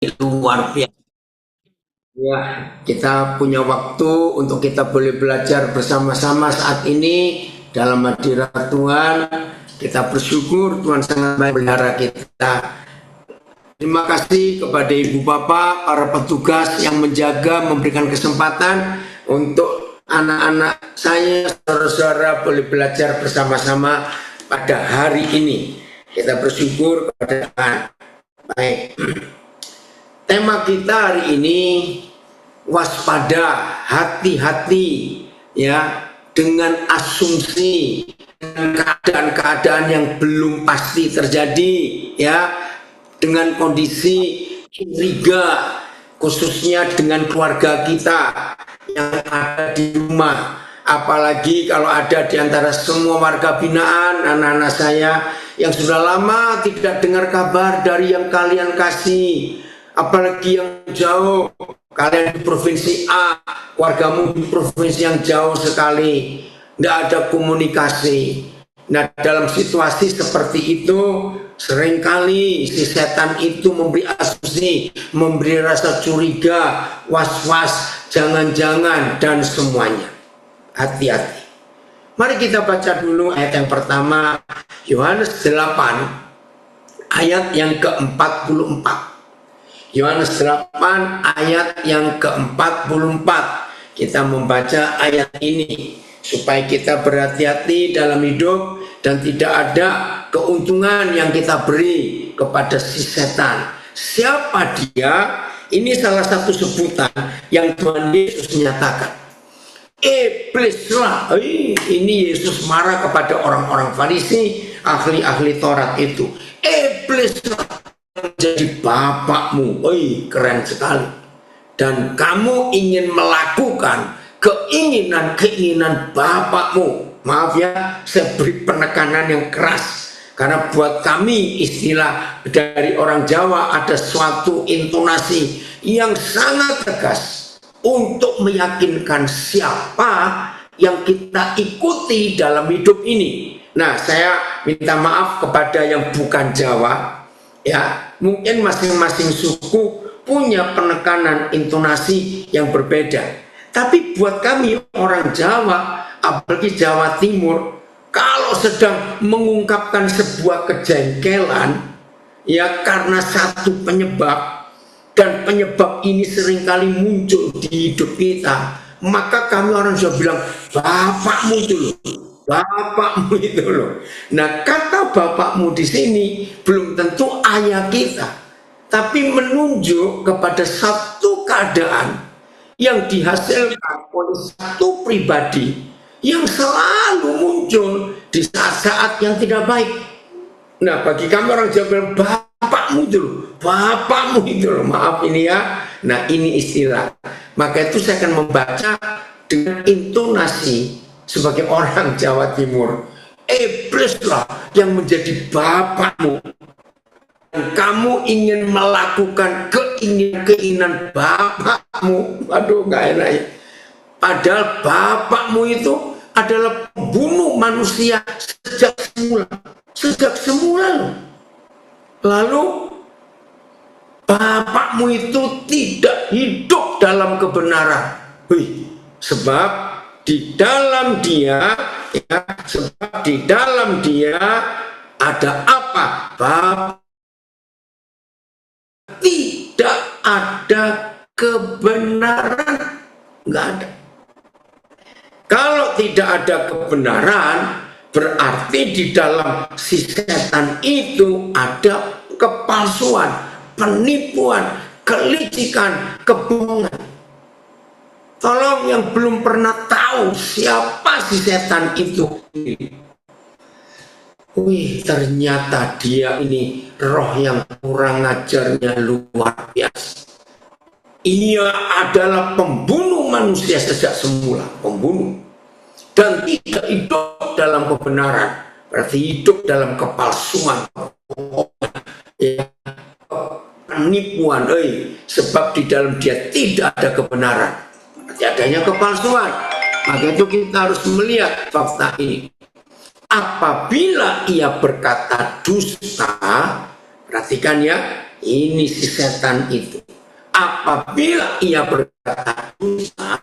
luar biasa. Ya, kita punya waktu untuk kita boleh belajar bersama-sama saat ini dalam hadirat Tuhan. Kita bersyukur Tuhan sangat baik melihara kita. Terima kasih kepada Ibu Bapak, para petugas yang menjaga, memberikan kesempatan untuk anak-anak saya, saudara-saudara boleh belajar bersama-sama pada hari ini. Kita bersyukur kepada Tuhan. Baik. Tema kita hari ini waspada, hati-hati ya dengan asumsi keadaan-keadaan yang belum pasti terjadi ya, dengan kondisi curiga khususnya dengan keluarga kita yang ada di rumah, apalagi kalau ada di antara semua warga binaan anak-anak saya yang sudah lama tidak dengar kabar dari yang kalian kasih, apalagi yang jauh. Kalian di provinsi A, wargamu di provinsi yang jauh sekali, tidak ada komunikasi. Nah, dalam situasi seperti itu, seringkali si setan itu memberi asumsi, memberi rasa curiga, was-was, jangan-jangan, dan semuanya. Hati-hati. Mari kita baca dulu ayat yang pertama, Yohanes 8, ayat yang ke-44. Yohanes 8 ayat yang ke-44. Kita membaca ayat ini supaya kita berhati-hati dalam hidup dan tidak ada keuntungan yang kita beri kepada si setan. Siapa dia? Ini salah satu sebutan yang Tuhan Yesus nyatakan. Iblislah. Ini Yesus marah kepada orang-orang Farisi, ahli-ahli Taurat itu. Iblislah menjadi bapakmu. Keren sekali. Dan kamu ingin melakukan keinginan-keinginan bapakmu. Maaf ya, saya beri penekanan yang keras, karena buat kami istilah dari orang Jawa ada suatu intonasi yang sangat tegas untuk meyakinkan siapa yang kita ikuti dalam hidup ini. Nah, saya minta maaf kepada yang bukan Jawa ya, mungkin masing-masing suku punya penekanan intonasi yang berbeda. Tapi buat kami orang Jawa, apalagi Jawa Timur, kalau sedang mengungkapkan sebuah kejengkelan ya karena satu penyebab, dan penyebab ini seringkali muncul di hidup kita, maka kami orang Jawa bilang bapakmu itu loh. Bapakmu itu loh. Nah, kata bapakmu di sini belum tentu ayah kita, tapi menunjuk kepada satu keadaan yang dihasilkan oleh satu pribadi yang selalu muncul di saat-saat yang tidak baik. Nah, bagi kami orang Jawa bilang bapakmu itu loh, bapakmu itu loh. Maaf ini ya. Nah, ini istilah. Maka itu saya akan membaca dengan intonasi sebagai orang Jawa Timur. Iblislah yang menjadi bapakmu, dan kamu ingin melakukan keinginan bapakmu. Aduh, gak enak ya. Padahal bapakmu itu adalah pembunuh manusia sejak semula. Sejak semula. Lalu bapakmu itu tidak hidup dalam kebenaran. Sebab di dalam dia ya, sebab di dalam dia ada apa? Tidak ada kebenaran, nggak ada. Kalau tidak ada kebenaran, berarti di dalam si setan itu ada kepalsuan, penipuan, kelicikan, kebohongan. Tolong yang belum pernah tahu siapa si setan itu. Ternyata dia ini roh yang kurang ajarnya luar biasa. Ia adalah pembunuh manusia sejak semula, pembunuh. Dan tidak hidup dalam kebenaran, berarti hidup dalam kepalsuan, penipuan. Sebab di dalam dia tidak ada kebenaran, adanya kepalsuan. Maka itu kita harus melihat fakta ini. Apabila ia berkata dusta, perhatikan ya, Ini si setan itu. Apabila ia berkata dusta,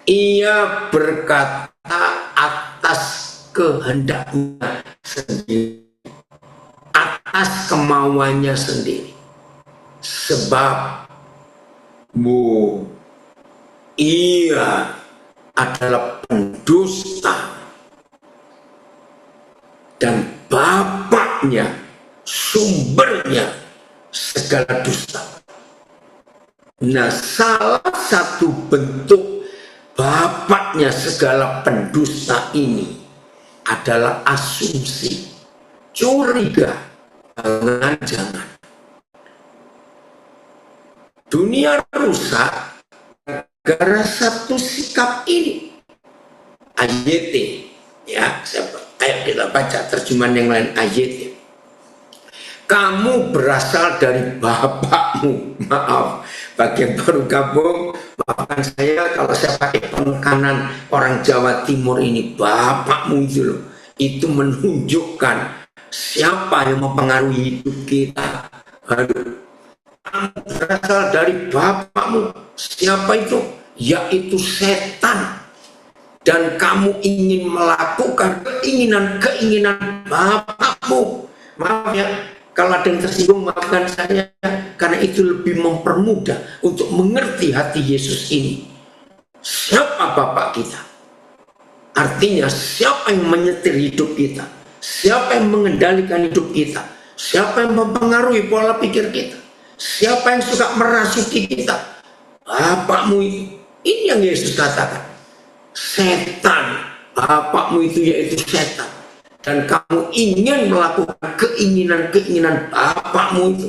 ia berkata atas kehendaknya sendiri, atas kemauannya sendiri. Sebab ia adalah pendusta dan bapaknya, sumbernya segala dusta. Nah, salah satu bentuk bapaknya segala pendusta ini adalah asumsi, curiga, jangan-jangan. Dunia rusak gara satu sikap ini. AYT, ya, ayo kita baca terjemahan yang lain. AYT. Kamu berasal dari bapakmu. Maaf, bagi yang baru gabung, maafkan saya kalau saya pakai penekanan orang Jawa Timur ini. Bapakmu itu loh, itu menunjukkan siapa yang mempengaruhi hidup kita. Aduh, kamu berasal dari bapakmu. Siapa itu? Yaitu setan. Dan kamu ingin melakukan keinginan bapakmu. Maaf ya, kalau ada yang tersinggung, maafkan saya, karena itu lebih mempermudah untuk mengerti hati Yesus ini. Siapa Bapak kita? Artinya siapa yang menyetir hidup kita? Siapa yang mengendalikan hidup kita? Siapa yang mempengaruhi pola pikir kita? Siapa yang suka merasuki kita? Bapakmu itu. Ini yang Yesus katakan. Setan. Bapakmu itu yaitu setan. Dan kamu ingin melakukan keinginan bapakmu itu.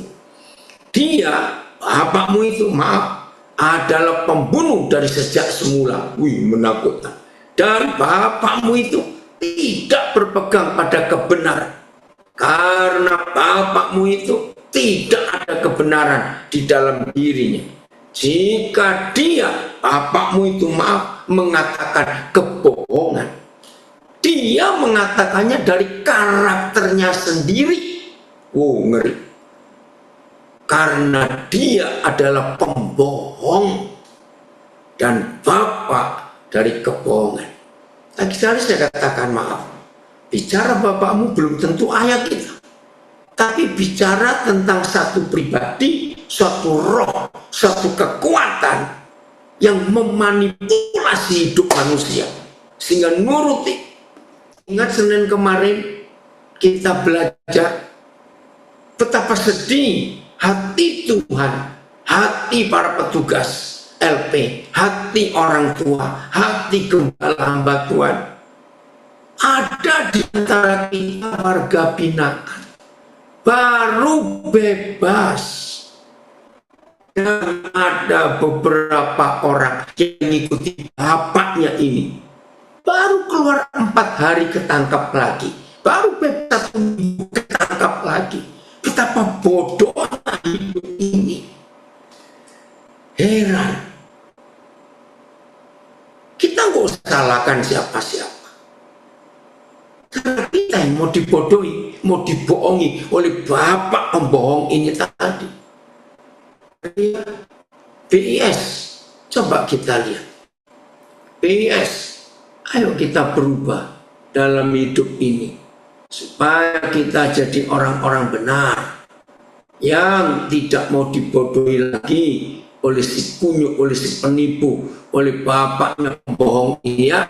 Dia, bapakmu itu, maaf, adalah pembunuh dari sejak semula. Wih, menakutkan. Dan bapakmu itu tidak berpegang pada kebenaran. Karena bapakmu itu tidak ada kebenaran di dalam dirinya. Jika dia, bapakmu itu, maaf, mengatakan kebohongan, dia mengatakannya dari karakternya sendiri. Ngeri. Karena dia adalah pembohong dan bapak dari kebohongan. Lagi-lagi saya katakan, maaf, bicara bapakmu belum tentu ayat kita, tapi bicara tentang satu pribadi, suatu roh, suatu kekuatan yang memanipulasi hidup manusia sehingga nuruti. Ingat Senin kemarin kita belajar betapa sedih hati Tuhan, hati para petugas LP, hati orang tua, hati gembala hamba Tuhan. Ada di antara kita warga binaan baru bebas, dan ada beberapa orang yang mengikuti bapaknya ini. Baru keluar 4 hari ketangkap lagi. Baru bebas 1 minggu ketangkap lagi. Betapa bodohnya hidup ini. Heran. Kita nggak usah salahkan siapa-siapa. Karena kita yang mau dibodohi, mau dibohongi oleh bapak pembohong ini tadi. BIS, coba kita lihat. BIS. Ayo kita berubah dalam hidup ini supaya kita jadi orang-orang benar yang tidak mau dibodohi lagi oleh si kunyuk, oleh si penipu, oleh bapaknya pembohong ini ya.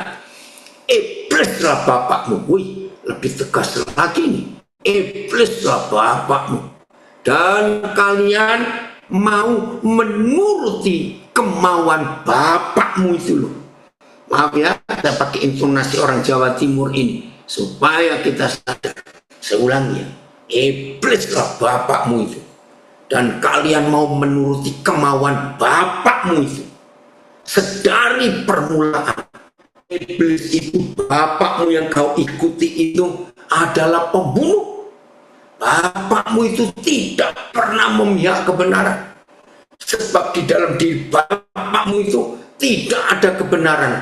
Iblislah bapakmu. Wih, lebih tegas lagi nih. Iblislah bapakmu. Dan kalian mau menuruti kemauan bapakmu itu loh. Maaf ya, kita pakai intonasi orang Jawa Timur ini supaya kita sadar. Saya ulangi ya, iblislah bapakmu itu. Dan kalian mau menuruti kemauan bapakmu itu. Sedari permulaan, iblis itu, bapakmu yang kau ikuti itu adalah pembunuh. Bapakmu itu tidak pernah memihak kebenaran. Sebab di dalam diri bapakmu itu tidak ada kebenaran.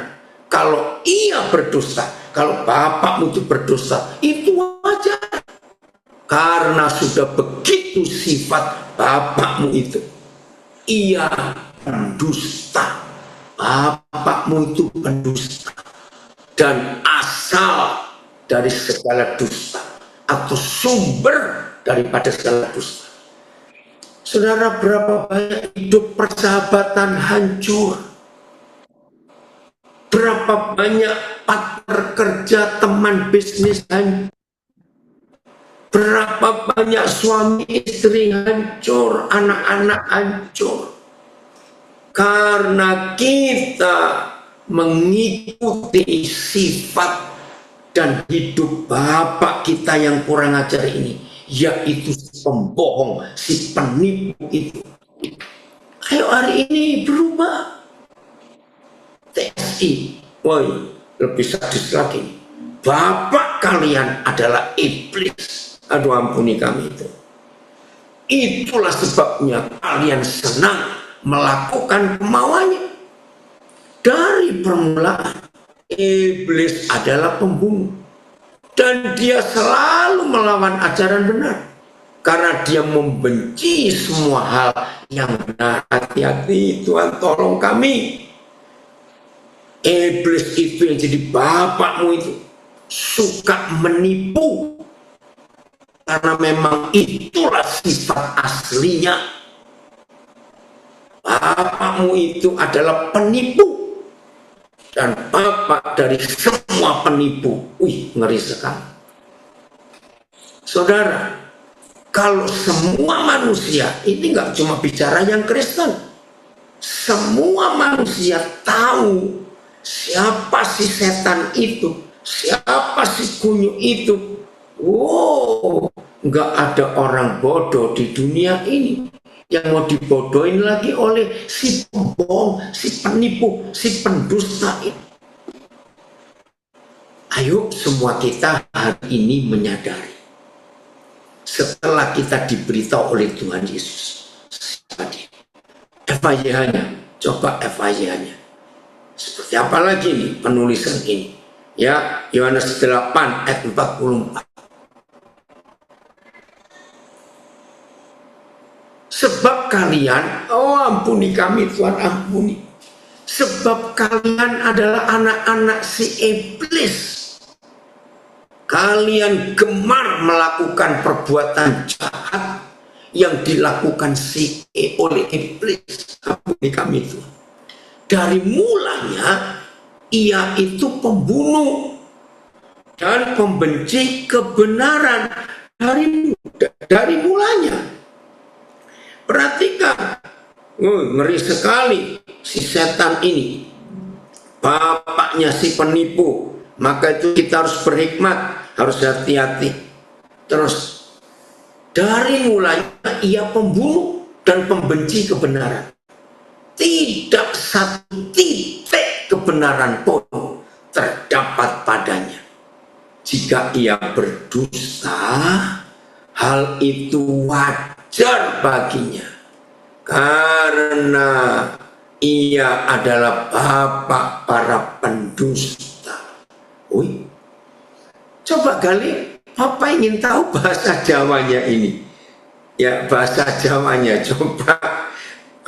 Kalau ia berdosa, kalau bapakmu itu berdosa, itu wajar. Karena sudah begitu sifat bapakmu itu. Ia pendusta. Bapakmu itu pendusta. Dan asal dari segala dusta. Atau sumber daripada segala dusta. Saudara, berapa banyak hidup persahabatan hancur. Berapa banyak partner kerja, teman bisnis hancur. Berapa banyak suami istri hancur, anak-anak hancur. Karena kita mengikuti sifat dan hidup bapak kita yang kurang ajar ini, yaitu si pembohong, si penipu itu. Ayo hari ini berubah. TSI, woi, lebih sadis lagi. Bapak kalian adalah iblis. Aduh, ampuni kami itu. Itulah sebabnya kalian senang melakukan kemauannya. Dari permulaan, iblis adalah pembunuh. Dan dia selalu melawan ajaran benar. Karena dia membenci semua hal yang benar. Hati-hati, Tuhan tolong kami. Iblis itu yang jadi bapakmu itu suka menipu. Karena memang itulah sifat aslinya. Bapakmu itu adalah penipu. Dan bapak dari semua penipu. Wih, ngeri sekali. Saudara, kalau semua manusia, ini nggak cuma bicara yang Kristen. Semua manusia tahu siapa si setan itu, siapa si kunyuk itu. Wow, nggak ada orang bodoh di dunia ini yang mau dibodohin lagi oleh si pembohong, si penipu, si pendusta ini. Ayo semua kita hari ini menyadari. Setelah kita diberitahu oleh Tuhan Yesus, siapa dia? FYH-nya, coba FYH-nya. Seperti apa lagi nih penulisan ini? Ya, Yohanes 8 ayat 44. Sebab kalian, oh ampuni kami Tuhan, ampuni. Sebab kalian adalah anak-anak si iblis. Kalian gemar melakukan perbuatan jahat yang dilakukan oleh iblis. Ampuni kami Tuhan. Dari mulanya, ia itu pembunuh dan pembenci kebenaran dari mulanya. Perhatikan, ngeri sekali si setan ini, bapaknya si penipu. Maka itu kita harus berhikmat, harus hati-hati. Terus dari mulanya ia pembunuh dan pembenci kebenaran. Tidak satu titik kebenaran pun terdapat padanya. Jika ia berdusta, hal itu wajar baginya, karena ia adalah bapak para pendusta. Wih, coba kali Bapak ingin tahu bahasa Jawanya ini. Ya, bahasa Jawanya, coba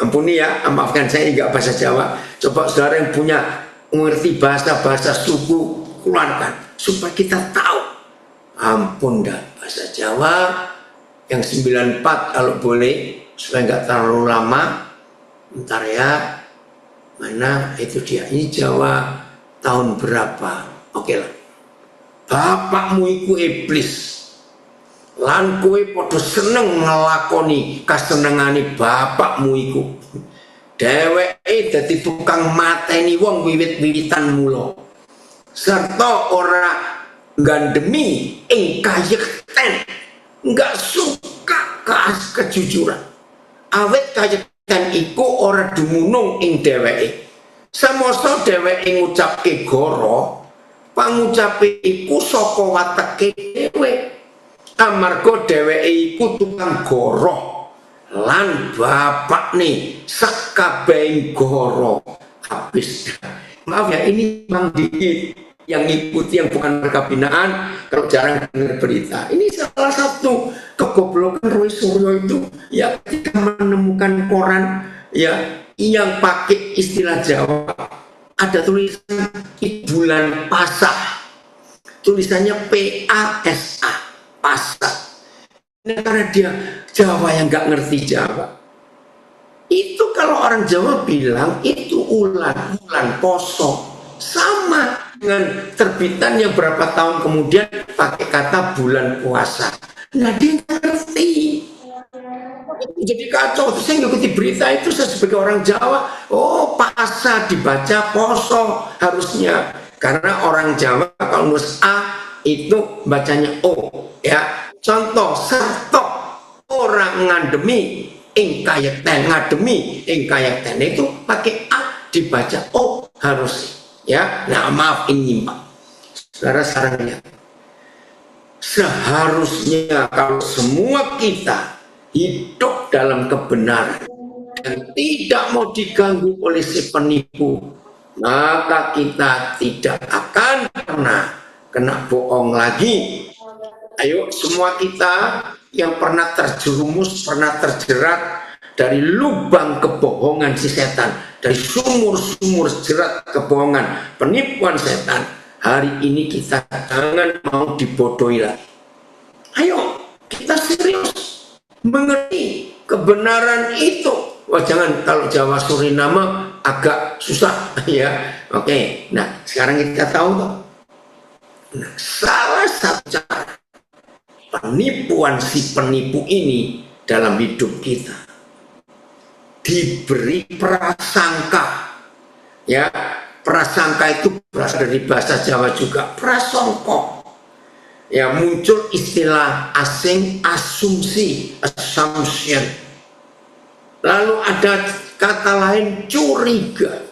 ampuni ya, maafkan saya enggak bahasa Jawa. Coba saudara yang punya mengerti bahasa suku, keluarkan supaya kita tahu. Ampun dah, bahasa Jawa yang 94 kalau boleh, supaya nggak terlalu lama. Bentar ya, mana itu dia, ini Jawa tahun berapa? Oke lah. Bapakmu iku iblis, lan kowe padha seneng ngelakoni kasenengane bapakmu iku. Dheweke dadi tukang mateni wong wiwit-wiwitan mula, serta ora gandemi ing kayekten, nggak suka kejujuran. Awet kayekten iku ora dumunung ing dheweke. Samasa dheweke ngucapke goro, pangucape iku saka wateke dhewe. Amarga dheweke iku tukang goro, lan bapakne sakabehing goro habis. Maaf ya, ini memang dikit yang ngikuti yang bukan warga binaan, kalau jarang dengar berita. Ini salah satu kegoblokan Roy Suryo itu ya ketika menemukan koran ya yang pakai istilah Jawa, ada tulisan bulan Pasah, tulisannya PASA, Pasah. Nah, karena dia Jawa yang nggak ngerti Jawa, itu kalau orang Jawa bilang itu ulan poso, sama dengan terbitan yang berapa tahun kemudian pakai kata bulan puasa. Nah, dia nggak ngerti. Jadi kacau. Saya ngikuti berita itu, saya sebagai orang Jawa, oh Pasa dibaca poso harusnya, karena orang Jawa kalau nulis A itu bacanya O ya. Contoh serto, orang ngandemi ing kayekten, ngademi ing kayekten itu pakai A dibaca O harus ya. Nah maaf ini Pak, saudara sekarang lihat, seharusnya kalau semua kita hidup dalam kebenaran dan tidak mau diganggu oleh si penipu, maka kita tidak akan pernah kena bohong lagi. Ayo semua kita yang pernah terjerumus, pernah terjerat dari lubang kebohongan si setan, dari sumur-sumur jerat kebohongan, penipuan setan, hari ini kita jangan mau dibodohi lagi. Ayo kita serius mengerti kebenaran itu. Wah jangan, kalau Jawa Suriname agak susah ya. Oke, nah sekarang kita tahu toh. Nah, salah satu cara penipuan si penipu ini dalam hidup kita, diberi prasangka ya. Prasangka itu berasal dari bahasa Jawa juga, prasangka ya, muncul istilah asing asumsi, assumption. Lalu ada kata lain curiga,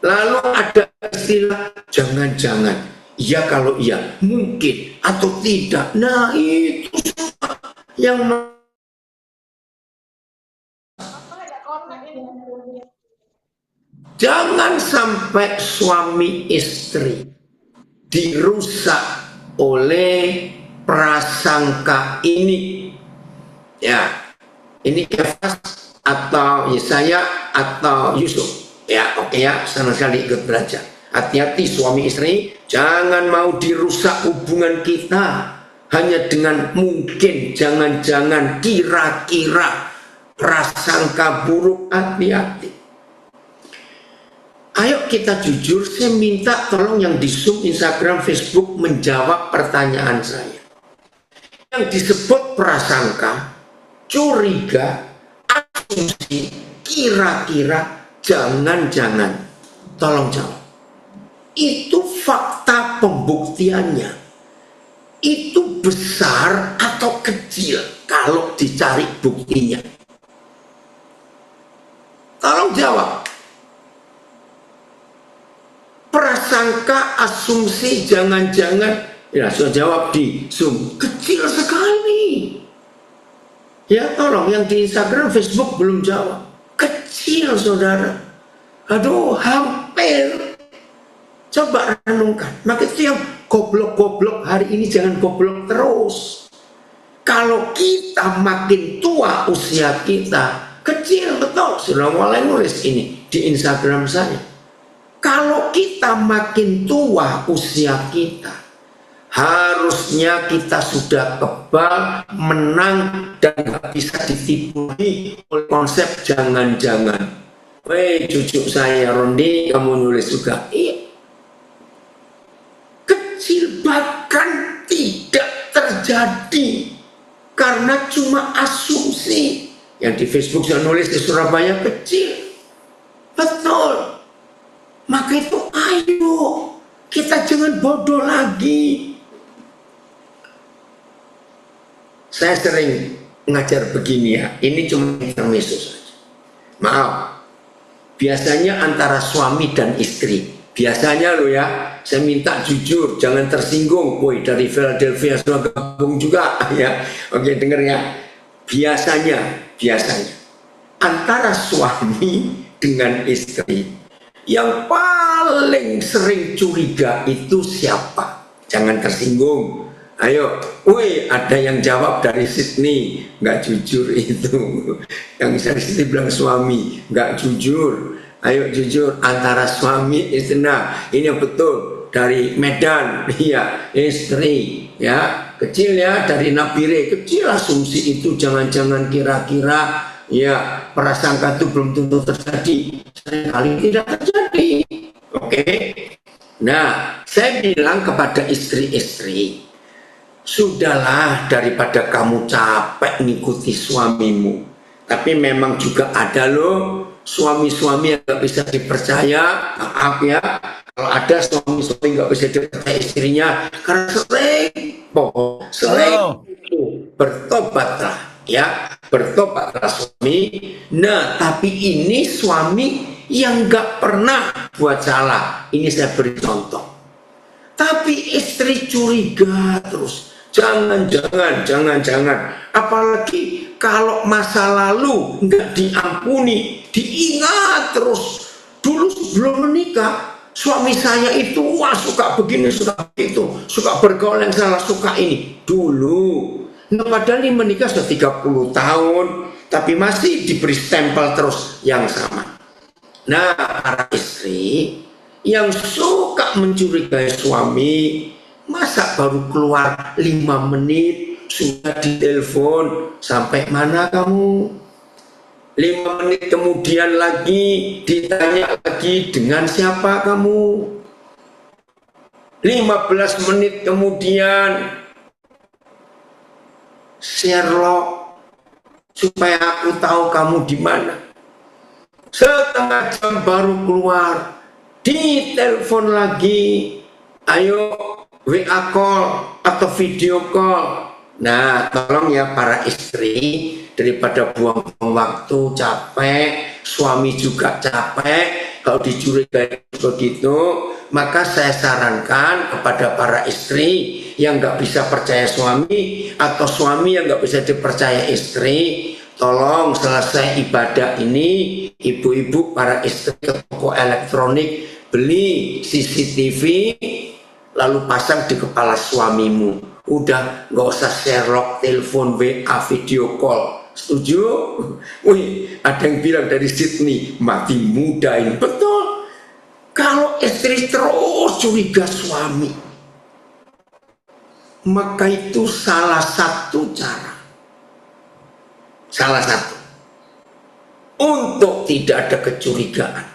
lalu ada istilah jangan-jangan, iya kalau iya, mungkin atau tidak. Nah itu yang jangan sampai suami istri dirusak oleh prasangka ini ya. Ini Kefas atau Yesaya atau Yusuf ya. Oke ya, sama sekali ikut belajar. Hati-hati suami istri, jangan mau dirusak hubungan kita hanya dengan mungkin, jangan-jangan, kira-kira, prasangka buruk. Hati-hati. Ayo kita jujur, saya minta tolong yang di Zoom, Instagram, Facebook menjawab pertanyaan saya. Yang disebut prasangka, curiga, asumsi, kira-kira, jangan-jangan, tolong jawab. Itu fakta pembuktiannya, itu besar atau kecil kalau dicari buktinya? Tolong jawab. Prasangka, asumsi, jangan-jangan, ya saya jawab di Zoom, kecil sekali. Ya tolong yang di Instagram, Facebook belum jawab, kecil saudara. Aduh hampir. Coba renungkan. Maka itu yang goblok-goblok hari ini jangan goblok terus. Kalau kita makin tua usia kita, kecil betul. Sudah mulai nulis ini di Instagram saya. Kalau kita makin tua usia kita, harusnya kita sudah kebal, menang, dan gak bisa ditipu oleh konsep jangan-jangan. Weh cucu saya Rondi, kamu nulis juga. Iya. Kecil, bahkan tidak terjadi karena cuma asumsi. Yang di Facebook saya nulis di Surabaya kecil, betul. Maka itu ayo kita jangan bodoh lagi. Saya sering ngajar begini ya, ini cuma intermezzo saja. Maaf, biasanya antara suami dan istri. Biasanya lo ya, saya minta jujur, jangan tersinggung. Woi dari Philadelphia sudah gabung juga ya. Oke denger ya. Biasanya antara suami dengan istri, yang paling sering curiga itu siapa? Jangan tersinggung. Ayo, woi, ada yang jawab dari Sydney, nggak jujur itu. Yang dari Sydney bilang suami, nggak jujur. Ayo jujur antara suami istri. Nah, ini yang betul dari Medan, iya, istri, ya, kecil ya dari Nabire, kecil asumsi itu, jangan-jangan kira-kira, ya, prasangka itu belum tentu terjadi, seringkali tidak terjadi. Oke. Nah, saya bilang kepada istri-istri, sudahlah daripada kamu capek ngikuti suamimu. Tapi memang juga ada loh suami-suami yang gak bisa dipercaya. Maaf ya, kalau ada suami-suami gak bisa dipercaya istrinya karena sering itu bertobatlah ya, bertobatlah suami. Nah, tapi ini suami yang gak pernah buat salah. Ini saya beri contoh. Tapi istri curiga terus. Jangan. Apalagi kalau masa lalu nggak diampuni, diingat terus. Dulu sebelum menikah, suami saya itu suka begini, suka begitu, suka bergaul yang salah, suka ini. Dulu. Nah, padahal ini menikah sudah 30 tahun, tapi masih diberi stempel terus yang sama. Nah, para istri yang suka mencurigai suami, masa baru keluar 5 menit sudah ditelepon, sampai mana kamu? 5 menit kemudian lagi ditanya lagi, dengan siapa kamu? 15 menit kemudian, Sherlock, supaya aku tahu kamu di mana. Setengah jam baru keluar, ditelepon lagi, ayo WA call atau video call. Nah, tolong ya para istri, daripada buang-buang waktu, capek, suami juga capek, kalau dicurigai begitu, maka saya sarankan kepada para istri yang nggak bisa percaya suami atau suami yang nggak bisa dipercaya istri, tolong selesai ibadah ini, ibu-ibu para istri ke toko elektronik, beli CCTV, lalu pasang di kepala suamimu. Udah nggak usah Sherlock, telepon, WA, video call. Setuju? Wih, ada yang bilang dari Sydney, mati muda ini. Betul. Kalau istri terus curiga suami, maka itu salah satu cara. Salah satu. Untuk tidak ada kecurigaan.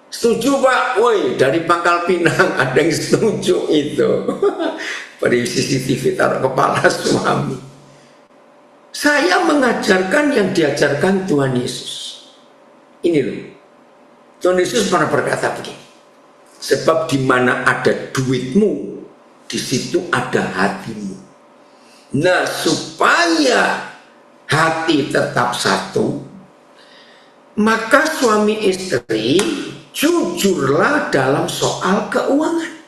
Setuju Pak? Woi, dari Pangkal Pinang ada yang setuju itu. Beri CCTV taruh kepala suami. Saya mengajarkan yang diajarkan Tuhan Yesus. Ini loh. Tuhan Yesus pernah berkata begini. Sebab di mana ada duitmu, di situ ada hatimu. Nah, supaya hati tetap satu, maka suami istri jujurlah dalam soal keuangan.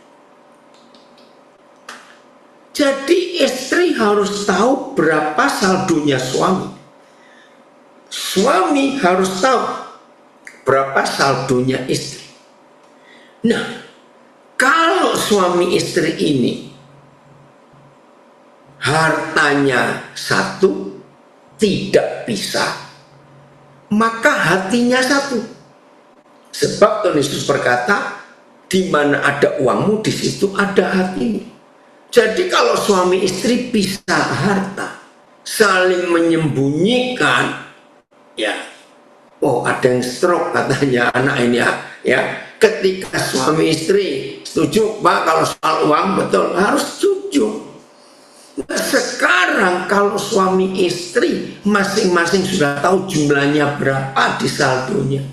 Jadi istri harus tahu berapa saldonya suami. Suami harus tahu berapa saldonya istri. Nah, kalau suami istri ini hartanya satu, tidak bisa, maka hatinya satu. Sebab Tuhan Yesus berkata, di mana ada uangmu, di situ ada hatimu. Jadi kalau suami istri pisah harta, saling menyembunyikan, ya, oh ada yang stroke katanya anak ini ya. Ketika suami istri setuju Pak kalau soal uang, betul harus jujur. Nah, sekarang kalau suami istri masing-masing sudah tahu jumlahnya berapa di saldonya,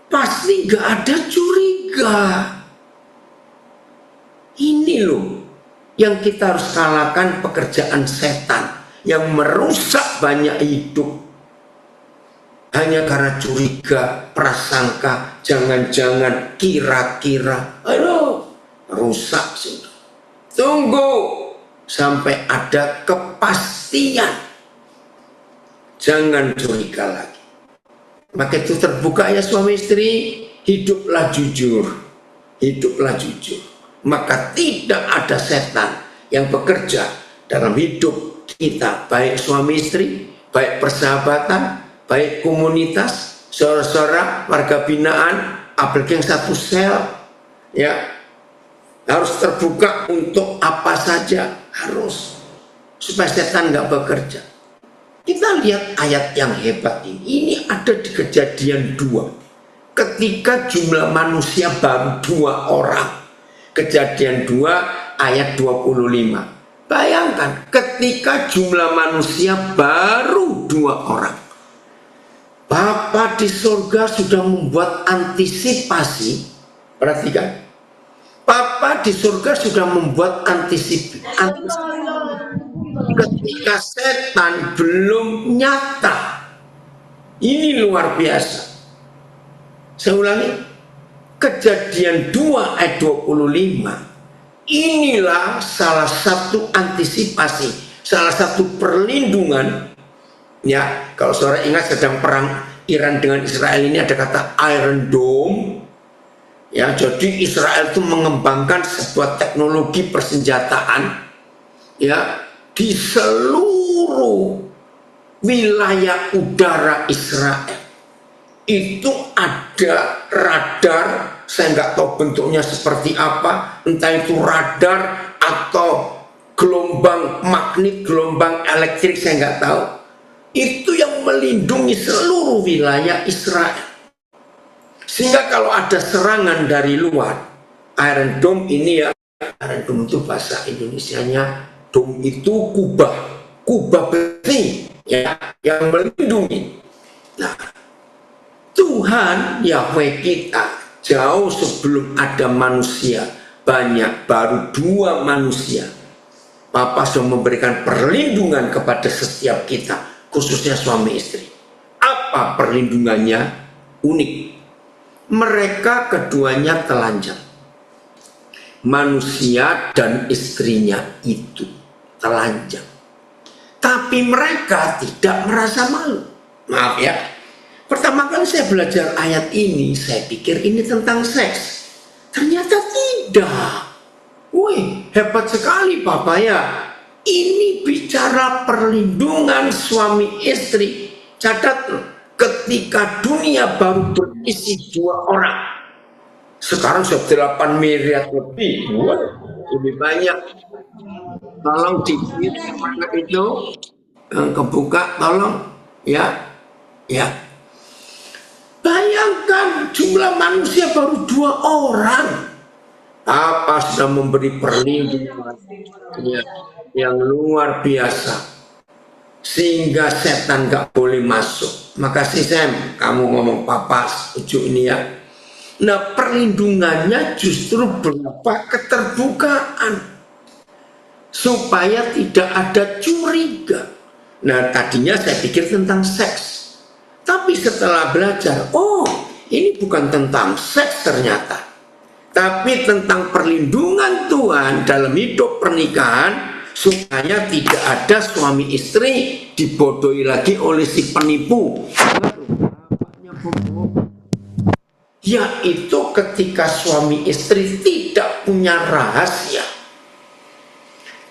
pasti gak ada curiga. Ini loh yang kita harus kalahkan, pekerjaan setan yang merusak banyak hidup hanya karena curiga, prasangka, jangan-jangan, kira-kira. Aduh, rusak sudah. Tunggu sampai ada kepastian, jangan curiga lagi. Maka itu terbuka ya suami istri, hiduplah jujur, hiduplah jujur. maka tidak ada setan yang bekerja dalam hidup kita, baik suami istri, baik persahabatan, baik komunitas, saudara-saudara, warga binaan, apalagi yang satu sel, ya harus terbuka untuk apa saja, harus supaya setan nggak bekerja. Kita lihat ayat yang hebat ini. Ini ada di Kejadian 2. Ketika jumlah manusia baru 2 orang. Kejadian 2 ayat 25. Bayangkan ketika jumlah manusia baru 2 orang. Bapa di surga sudah membuat antisipasi. Perhatikan. Bapa di surga sudah membuat antisipasi. Ketika setan belum nyata. Ini luar biasa. Saya ulangi. Kejadian 2 ayat 25. Inilah salah satu antisipasi, salah satu perlindungan. Ya, kalau saudara ingat sedang perang Iran dengan Israel, ini ada kata Iron Dome. Ya, jadi Israel itu mengembangkan sebuah teknologi persenjataan, ya, di seluruh wilayah udara Israel. Itu ada radar, saya nggak tahu bentuknya seperti apa, entah itu radar atau gelombang magnet, gelombang elektrik, saya nggak tahu. Itu yang melindungi seluruh wilayah Israel. Sehingga kalau ada serangan dari luar, Iron Dome ini, ya, Iron Dome itu bahasa Indonesianya, dome itu kubah besi, ya, yang melindungi. Nah, Tuhan Yahweh kita jauh sebelum ada manusia banyak, baru 2 manusia, Bapa sudah memberikan perlindungan kepada setiap kita, khususnya suami istri. Apa perlindungannya? Unik. Mereka keduanya telanjang. Manusia dan istrinya itu telanjang. Tapi mereka tidak merasa malu. Maaf ya. Pertama kali saya belajar ayat ini, saya pikir ini tentang seks. Ternyata tidak. Wih, hebat sekali Bapak ya. Ini bicara perlindungan suami istri. Catat loh, ketika dunia baru berisi 2 orang. Sekarang sudah 8 miliar lebih. Wah, lebih banyak. Tolong dikit mana itu yang kebuka, tolong ya. Ya. Bayangkan jumlah manusia baru 2 orang. Apa sudah memberi perlindungan yang luar biasa, sehingga setan gak boleh masuk. Makasih Sam, kamu ngomong Papa setuju ini ya. Nah, perlindungannya justru berupa keterbukaan, supaya tidak ada curiga. Nah, tadinya saya pikir tentang seks, tapi setelah belajar, oh, ini bukan tentang seks ternyata, tapi tentang perlindungan Tuhan dalam hidup pernikahan, supaya tidak ada suami istri dibodohi lagi oleh si penipu. Yaitu ketika suami istri tidak punya rahasia.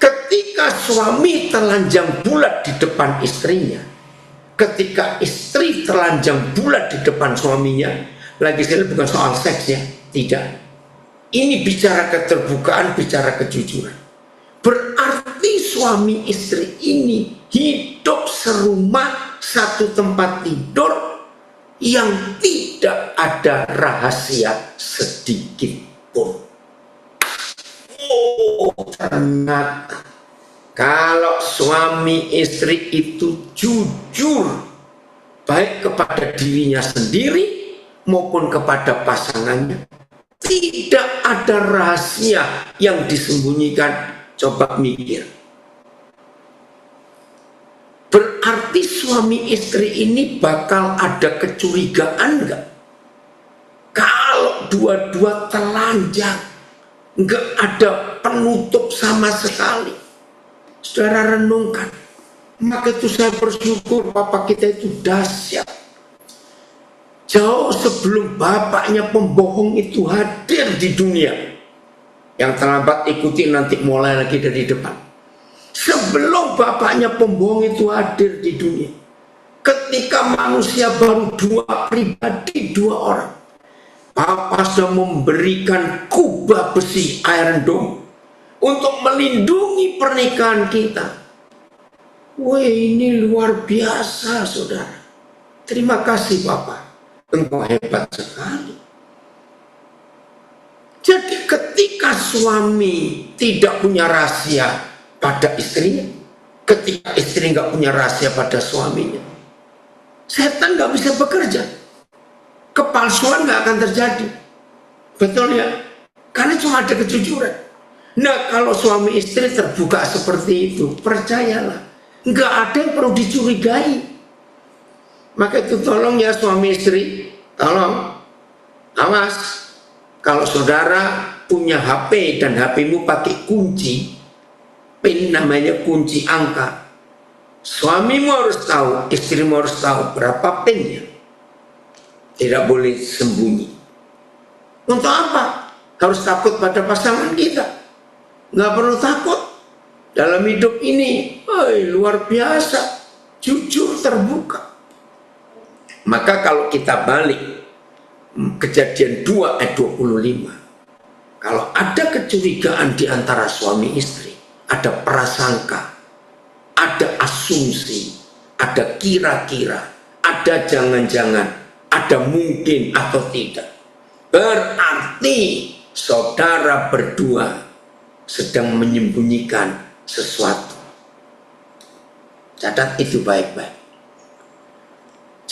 Ketika suami telanjang bulat di depan istrinya, ketika istri telanjang bulat di depan suaminya, lagi sekali bukan soal seks ya, tidak. Ini bicara keterbukaan, bicara kejujuran. Berarti suami istri ini hidup serumah, satu tempat tidur, yang tidak ada rahasia sedikit pun. Oh, ternyata kalau suami istri itu jujur, baik kepada dirinya sendiri maupun kepada pasangannya, tidak ada rahasia yang disembunyikan. Coba mikir. Berarti suami istri ini bakal ada kecurigaan nggak? Kalau dua-dua telanjang, nggak ada penutup sama sekali. Saudara renungkan. Maka itu saya bersyukur Bapak kita itu dahsyat. Jauh sebelum bapaknya pembohong itu hadir di dunia, Yang terlambat ikuti, nanti mulai lagi dari depan. Sebelum bapaknya pembohong itu hadir di dunia, ketika manusia baru dua pribadi, dua orang, Papa sudah memberikan kubah besi Iron Dome untuk melindungi pernikahan kita. Wah, ini luar biasa, saudara. Terima kasih Papa, engkau hebat sekali. Jadi ketika suami tidak punya rahasia pada istrinya, ketika istri nggak punya rahasia pada suaminya, setan nggak bisa bekerja, kepalsuan nggak akan terjadi, betul ya? Karena cuma ada kejujuran. Nah, kalau suami istri terbuka seperti itu, percayalah, nggak ada yang perlu dicurigai. Maka itu tolong ya suami istri, tolong awas. Kalau saudara punya HP dan HP-mu pakai kunci, PIN namanya kunci angka, suamimu harus tahu, istrimu harus tahu berapa PIN-nya. Tidak boleh sembunyi. Untuk apa? Harus takut pada pasangan kita? Nggak perlu takut. Dalam hidup ini, luar biasa, jujur, terbuka. Maka kalau kita balik Kejadian 2 ayat 25, kalau ada kecurigaan di antara suami istri, ada prasangka, ada asumsi, ada kira-kira, ada jangan-jangan, ada mungkin atau tidak, berarti saudara berdua sedang menyembunyikan sesuatu. Catat itu baik-baik.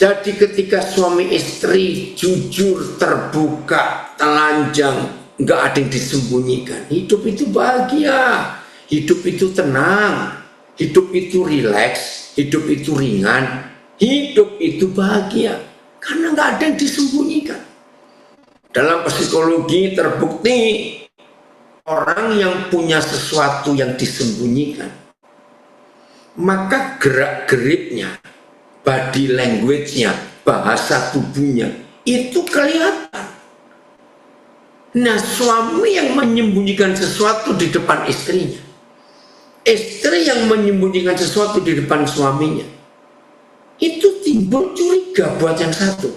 Jadi ketika suami istri jujur, terbuka, telanjang, nggak ada yang disembunyikan, hidup itu bahagia, hidup itu tenang, hidup itu rileks, hidup itu ringan, hidup itu bahagia, karena nggak ada yang disembunyikan. Dalam psikologi terbukti, orang yang punya sesuatu yang disembunyikan, maka gerak-geriknya, body language-nya, bahasa tubuhnya, itu kelihatan. Nah, suami yang menyembunyikan sesuatu di depan istrinya, istri yang menyembunyikan sesuatu di depan suaminya, itu timbul curiga buat yang satu.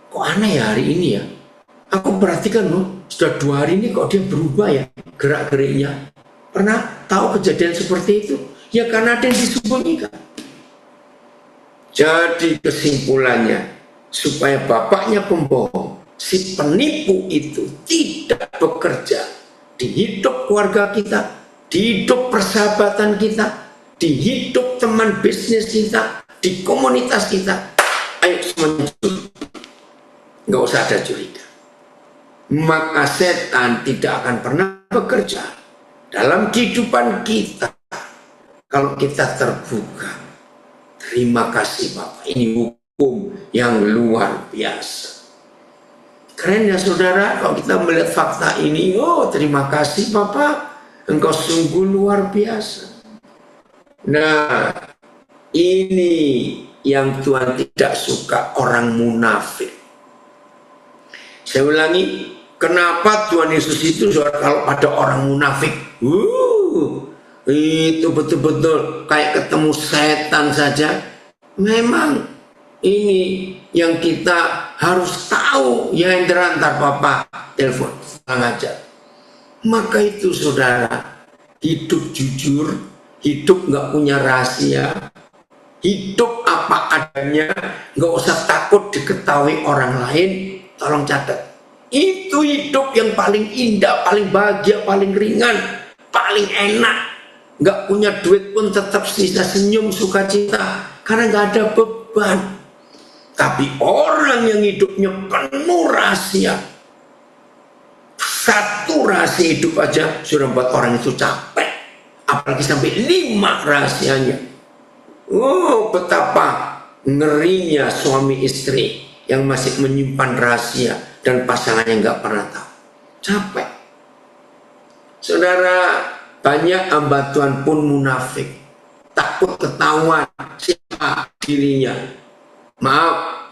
Kok aneh ya hari ini ya? Aku perhatikan loh, sudah 2 hari ini kok dia berubah ya gerak-geriknya. Pernah tahu kejadian seperti itu? Ya karena ada yang disembunyikan. Jadi kesimpulannya, supaya bapaknya pembohong, si penipu itu tidak bekerja di hidup keluarga kita, di hidup persahabatan kita, di hidup teman bisnis kita, di komunitas kita. Ayo semuanya jujur, nggak usah ada curiga. Maka setan tidak akan pernah bekerja dalam kehidupan kita kalau kita terbuka. Terima kasih Bapak, ini hukum yang luar biasa. Keren ya saudara, kalau kita melihat fakta ini, oh terima kasih Bapak, engkau sungguh luar biasa. Nah, ini yang Tuhan tidak suka, orang munafik. Saya ulangi, kenapa Tuhan Yesus itu kalau pada orang munafik, itu betul-betul kayak ketemu setan saja. Memang ini yang kita harus tahu. Ya Indra, ntar Papa telepon aja. Maka itu saudara, hidup jujur, hidup nggak punya rahasia, hidup apa adanya, nggak usah takut diketahui orang lain. Tolong catat, itu hidup yang paling indah, paling bahagia, paling ringan, paling enak. Nggak punya duit pun tetap bisa senyum, sukacita, karena nggak ada beban. Tapi orang yang hidupnya penuh rahasia, satu rahasia hidup aja sudah membuat orang itu capek, apalagi sampai 5 rahasianya. Oh, betapa ngerinya suami istri yang masih menyimpan rahasia dan pasangannya nggak pernah tahu. Capek. Saudara, banyak hamba Tuhan pun munafik, takut ketahuan siapa dirinya. Maaf,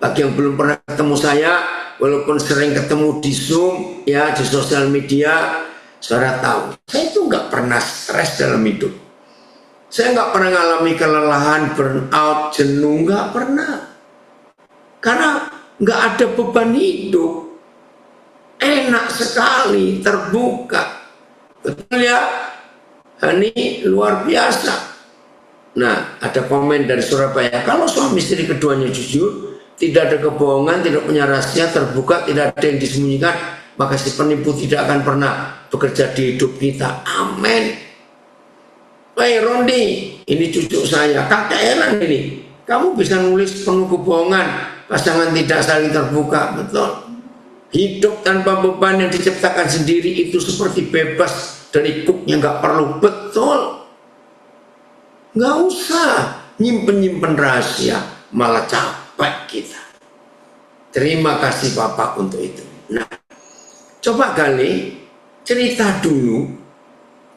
bagi yang belum pernah ketemu saya, walaupun sering ketemu di Zoom, ya di sosial media, Saudara tahu, saya itu nggak pernah stres dalam hidup. Saya nggak pernah mengalami kelelahan, burnout, jenuh, nggak pernah. Karena nggak ada beban hidup. Enak sekali, terbuka. Betul ya? Ini luar biasa. Nah, ada komen dari Surabaya. Kalau suami istri keduanya jujur, tidak ada kebohongan, tidak punya rahasia, terbuka, tidak ada yang disembunyikan, maka si penipu tidak akan pernah bekerja di hidup kita. Amin. Hei Rondi, ini cucu saya, kakak heran ini. Kamu bisa nulis penuh kebohongan, pasangan tidak saling terbuka, betul. Hidup tanpa beban yang diciptakan sendiri itu seperti bebas dari kuknya, nggak perlu, betul. Nggak usah nyimpen-nyimpen rahasia, malah capek kita. Terima kasih Bapak untuk itu. Nah, coba kali cerita dulu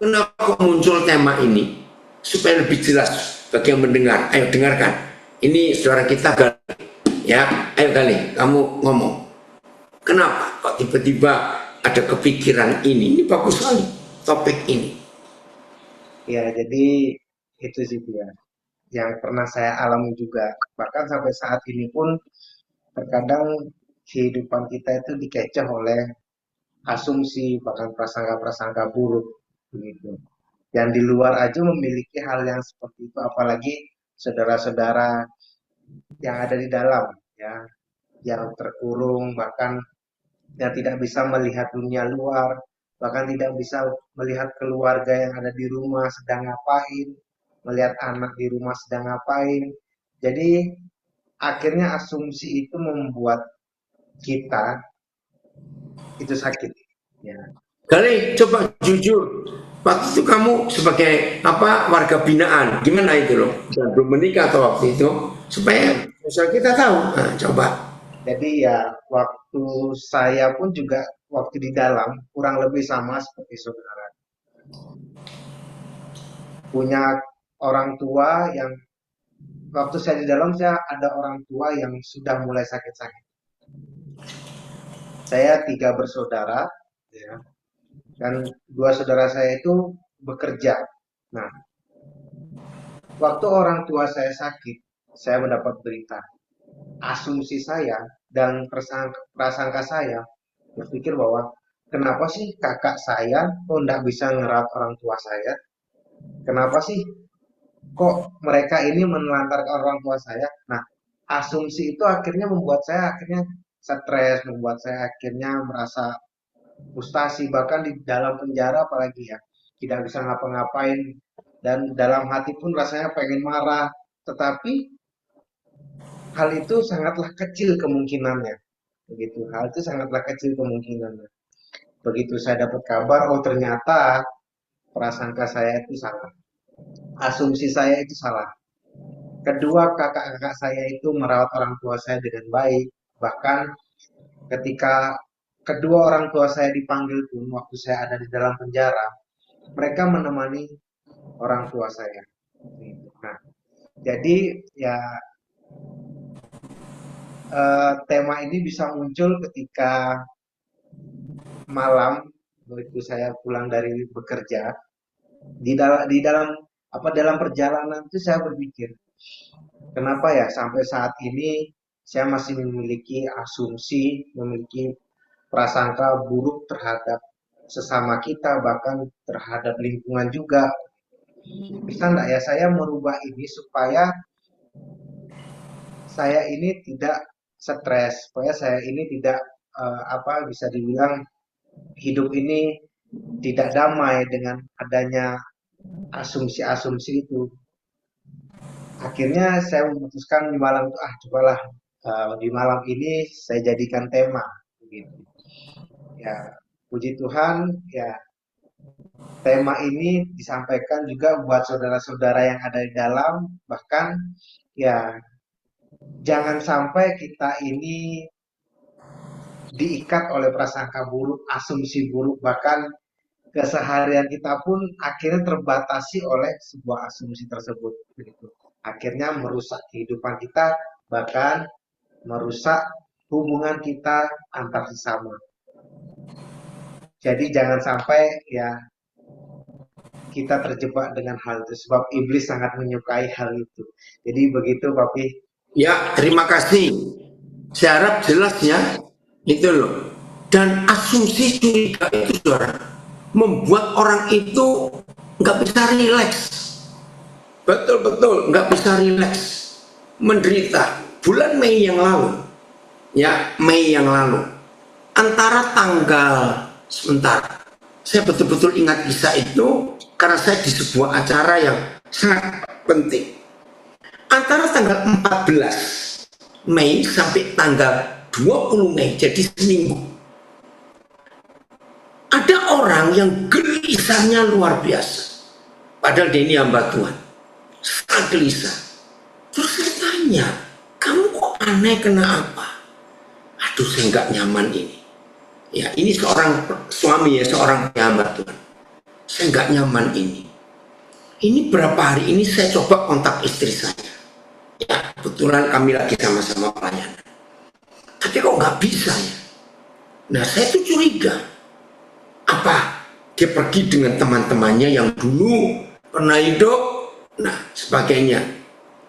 kenapa muncul tema ini supaya lebih jelas bagi yang mendengar. Ayo dengarkan. Ini saudara kita Gali. Ya, ayo Gali, kamu ngomong. Kenapa kok tiba-tiba ada kepikiran ini? Ini bagus sekali topik ini. Ya, jadi itu sih ya, yang pernah saya alami juga. Bahkan sampai saat ini pun terkadang kehidupan kita itu dikecoh oleh asumsi, bahkan prasangka-prasangka buruk begitu. Yang di luar aja memiliki hal yang seperti itu, apalagi saudara-saudara yang ada di dalam, ya, yang terkurung, bahkan yang tidak bisa melihat dunia luar, bahkan tidak bisa melihat keluarga yang ada di rumah sedang ngapain, melihat anak di rumah sedang ngapain. Jadi akhirnya asumsi itu membuat kita itu sakit. Ya. Gali, coba jujur. Waktu itu kamu sebagai apa warga binaan, gimana itu loh? Dan belum menikah atau waktu itu, supaya misal kita tahu. Nah, coba. Jadi ya waktu saya pun juga waktu di dalam kurang lebih sama seperti saudara. Punya orang tua yang waktu saya di dalam saya ada orang tua yang sudah mulai sakit-sakit. Saya tiga bersaudara, ya, dan dua saudara saya itu bekerja. Nah, waktu orang tua saya sakit, saya mendapat berita. Asumsi saya dan prasangka saya berpikir bahwa kenapa sih kakak saya kok nggak bisa ngerawat orang tua saya? Kenapa sih kok mereka ini menelantarkan orang tua saya? Nah, asumsi itu akhirnya membuat saya akhirnya stres, membuat saya akhirnya merasa frustasi, bahkan di dalam penjara apalagi ya, tidak bisa ngapa-ngapain, dan dalam hati pun rasanya pengen marah, tetapi hal itu sangatlah kecil kemungkinannya, begitu, hal itu sangatlah kecil kemungkinannya. Begitu saya dapat kabar, oh ternyata prasangka saya itu salah, asumsi saya itu salah. Kedua, kakak-kakak saya itu merawat orang tua saya dengan baik, bahkan ketika kedua orang tua saya dipanggil pun waktu saya ada di dalam penjara, mereka menemani orang tua saya. Nah, jadi ya tema ini bisa muncul ketika malam begitu saya pulang dari bekerja, di dalam apa dalam perjalanan itu saya berpikir, kenapa ya sampai saat ini saya masih memiliki asumsi, memiliki prasangka buruk terhadap sesama kita, bahkan terhadap lingkungan juga. Bisa enggak ya saya merubah ini supaya saya ini tidak stres, supaya saya ini tidak apa bisa dibilang hidup ini tidak damai dengan adanya asumsi-asumsi itu. Akhirnya saya memutuskan di malam itu, cobalah di malam ini saya jadikan tema, begitu. Ya, puji Tuhan, ya tema ini disampaikan juga buat saudara-saudara yang ada di dalam, bahkan ya jangan sampai kita ini diikat oleh prasangka buruk, asumsi buruk, bahkan keseharian kita pun akhirnya terbatasi oleh sebuah asumsi tersebut. Begitu. Akhirnya merusak kehidupan kita, bahkan merusak hubungan kita antar sesama. Jadi jangan sampai ya kita terjebak dengan hal itu sebab iblis sangat menyukai hal itu. Jadi begitu Papi. Ya, terima kasih. Saya harap jelas ya, itu loh. Dan asumsi curiga itu, saudara, membuat orang itu nggak bisa rileks. Betul-betul nggak bisa rileks, menderita. Bulan Mei yang lalu, ya Mei yang lalu, antara tanggal sebentar, saya betul-betul ingat kisah itu karena saya di sebuah acara yang sangat penting. Antara tanggal 14 Mei sampai tanggal 20 Mei, jadi seminggu, ada orang yang gelisahnya luar biasa. Padahal dia ini hamba Tuhan, sangat gelisah. Terus saya tanya, kamu kok aneh, kena apa? Aduh, saya nggak nyaman ini. Ya, ini seorang suami ya, seorang hamba Tuhan. Saya nggak nyaman ini. Ini berapa hari ini saya coba kontak istri saya. Ya, kebetulan kami lagi sama-sama pelayanan. Tapi kok nggak bisa ya? Nah, saya tuh curiga. Apa? Dia pergi dengan teman-temannya yang dulu pernah hidup, nah sebagainya.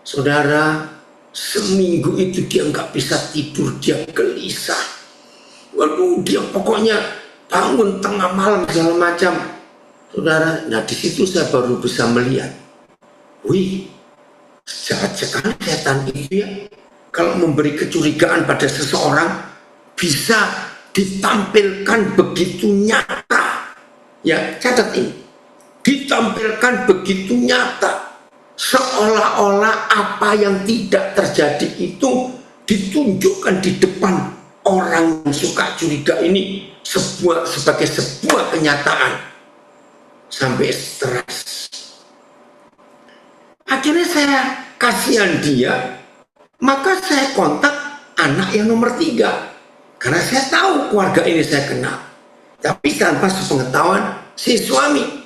Saudara, seminggu itu dia nggak bisa tidur, dia gelisah. Waduh, dia pokoknya bangun tengah malam segala macam. Saudara, nah di situ saya baru bisa melihat, wih, jahat sekali setan itu ya. Kalau memberi kecurigaan pada seseorang, bisa ditampilkan begitu nyata. Ya, catat ini. Ditampilkan begitu nyata. Seolah-olah apa yang tidak terjadi itu ditunjukkan di depan orang yang suka curiga ini sebagai sebuah kenyataan. Sampai stres. Akhirnya saya kasihan dia, maka saya kontak anak yang nomor 3. Karena saya tahu keluarga ini saya kenal. Tapi tanpa sepengetahuan si suami.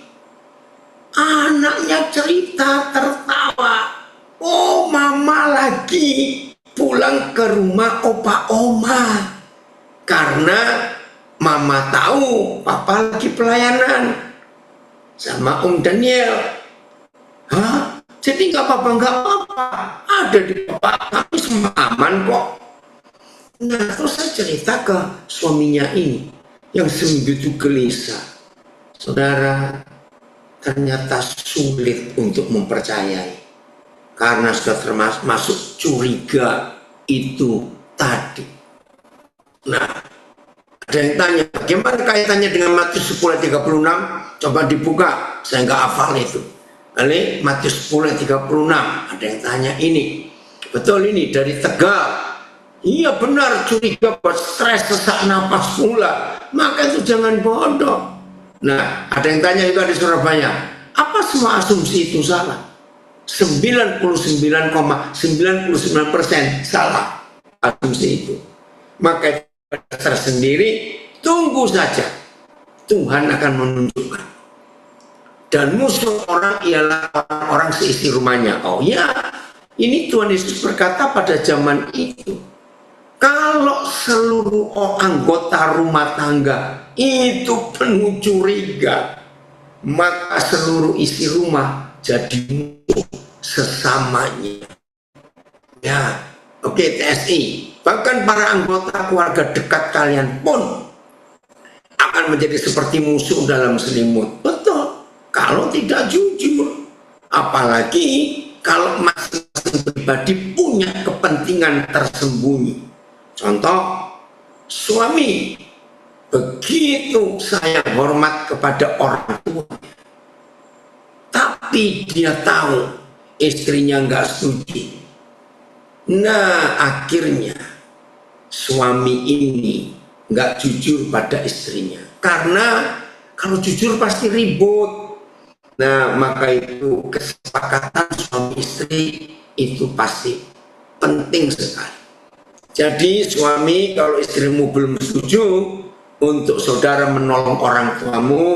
Anaknya cerita tertawa. Oh, mama lagi pulang ke rumah opa oma. Karena mama tahu papa lagi pelayanan sama Om Daniel. Hah? Jadi nggak apa-apa, nggak apa-apa. Ada di papa, kami semua aman kok. Nah, terus saya cerita ke suaminya ini yang seminggu itu gelisah. Saudara, ternyata sulit untuk mempercayai karena sudah termasuk curiga itu tadi. Nah, ada yang tanya, bagaimana kaitannya dengan Matius 10 ayat 36? Coba dibuka, saya nggak hafal itu. Oleh Matius 10 ayat 36, ada yang tanya ini. Betul ini dari Tegal. Iya benar, curiga buat stres, sesak napas pula. Maka itu jangan bodoh. Nah, ada yang tanya juga di Surabaya, apa semua asumsi itu salah? 99,99% salah asumsi itu. Maka tersendiri, tunggu saja. Tuhan akan menunjukkan. Dan musuh orang ialah orang seisi rumahnya. Oh ya, ini Tuhan Yesus berkata pada zaman itu. Kalau seluruh anggota rumah tangga itu penuh curiga, maka seluruh isi rumah jadi musuh sesamanya. Ya, oke, TSI. Bahkan para anggota keluarga dekat kalian pun akan menjadi seperti musuh dalam selimut. Betul, kalau tidak jujur. Apalagi kalau masing-masing pribadi punya kepentingan tersembunyi. Contoh, suami begitu sayang hormat kepada orang tua, tapi dia tahu istrinya nggak setuju. Nah, akhirnya suami ini nggak jujur pada istrinya. Karena kalau jujur pasti ribut. Nah, maka itu kesepakatan suami istri itu pasti penting sekali. Jadi suami, kalau istrimu belum setuju untuk saudara menolong orang tuamu,